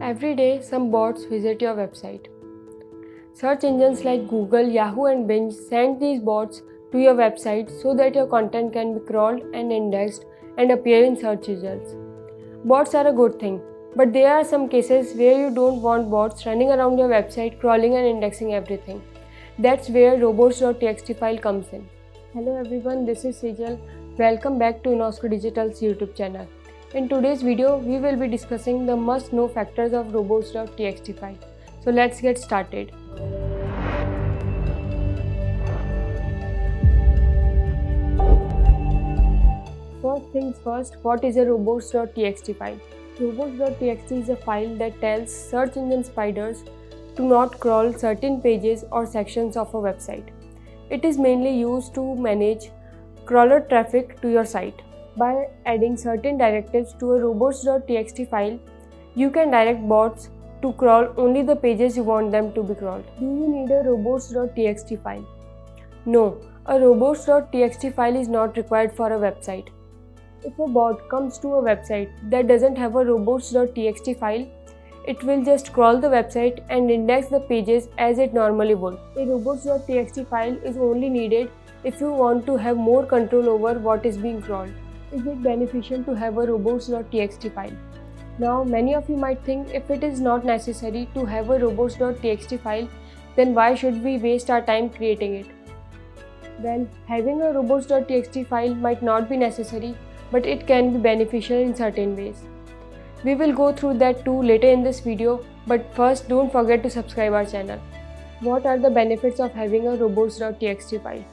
Every day, some bots visit your website. Search engines like Google, Yahoo, and Bing send these bots to your website so that your content can be crawled and indexed and appear in search results. Bots are a good thing, but there are some cases where you don't want bots running around your website crawling and indexing everything. That's where Robots.txt file comes in. Hello everyone, this is Sejal. Welcome back to Inosco Digital's YouTube channel. In today's video, we will be discussing the must-know factors of Robots.txt file. So let's get started. First things first, what is a Robots.txt file? Robots.txt is a file that tells search engine spiders to not crawl certain pages or sections of a website. It is mainly used to manage crawler traffic to your site. By adding certain directives to a robots.txt file, you can direct bots to crawl only the pages you want them to be crawled. Do you need a robots.txt file? No, a robots.txt file is not required for a website. If a bot comes to a website that doesn't have a robots.txt file, it will just crawl the website and index the pages as it normally would. A robots.txt file is only needed if you want to have more control over what is being crawled. Is it beneficial to have a robots.txt file? Now, many of you might think if it is not necessary to have a robots.txt file, then why should we waste our time creating it? Well, having a robots.txt file might not be necessary, but it can be beneficial in certain ways. We will go through that too later in this video, but first don't forget to subscribe our channel. What are the benefits of having a robots.txt file?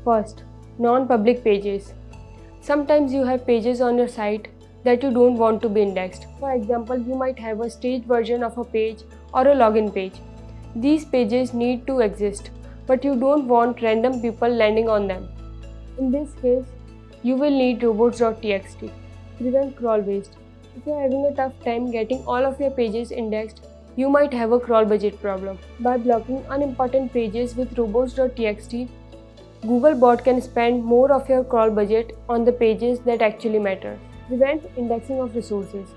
First, non-public pages. Sometimes you have pages on your site that you don't want to be indexed. For example, you might have a staged version of a page or a login page. These pages need to exist, but you don't want random people landing on them. In this case, you will need robots.txt. Prevent crawl waste. If you are having a tough time getting all of your pages indexed, you might have a crawl budget problem. By blocking unimportant pages with robots.txt, Googlebot can spend more of your crawl budget on the pages that actually matter. Prevent indexing of resources.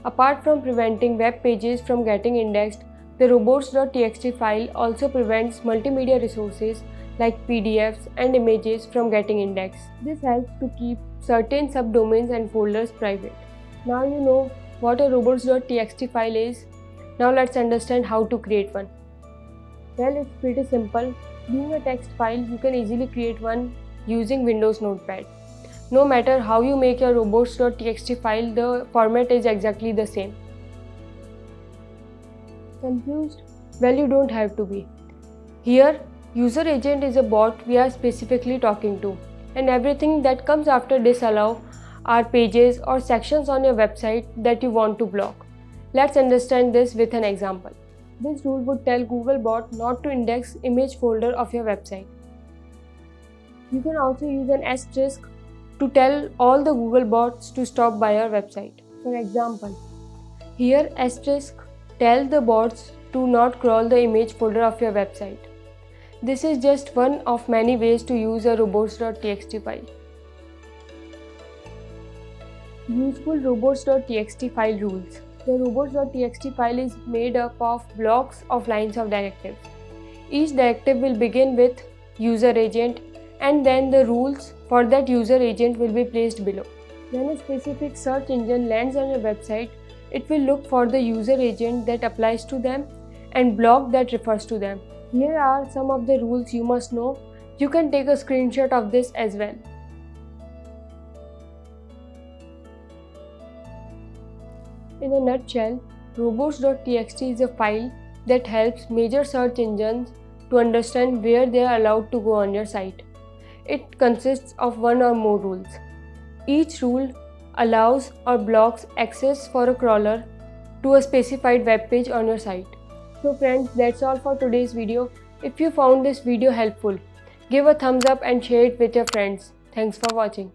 Apart from preventing web pages from getting indexed, the robots.txt file also prevents multimedia resources like PDFs and images from getting indexed. This helps to keep certain subdomains and folders private. Now you know what a robots.txt file is. Now let's understand how to create one. Well, it's pretty simple. Being a text file, you can easily create one using Windows Notepad. No matter how you make your robots.txt file, the format is exactly the same. Confused? Well, you don't have to be. Here, user agent is a bot we are specifically talking to, and everything that comes after disallow are pages or sections on your website that you want to block. Let's understand this with an example. This rule would tell Googlebot not to index image folder of your website. You can also use an asterisk to tell all the Googlebots to stop by your website. For example, here asterisk tell the bots to not crawl the image folder of your website. This is just one of many ways to use a robots.txt file. Useful robots.txt file rules. The robots.txt file is made up of blocks of lines of directives. Each directive will begin with user agent, and then the rules for that user agent will be placed below. When a specific search engine lands on your website, it will look for the user agent that applies to them and block that refers to them. Here are some of the rules you must know. You can take a screenshot of this as well. In a nutshell, robots.txt is a file that helps major search engines to understand where they are allowed to go on your site. It consists of one or more rules. Each rule allows or blocks access for a crawler to a specified web page on your site. So friends, that's all for today's video. If you found this video helpful, give a thumbs up and share it with your friends. Thanks for watching.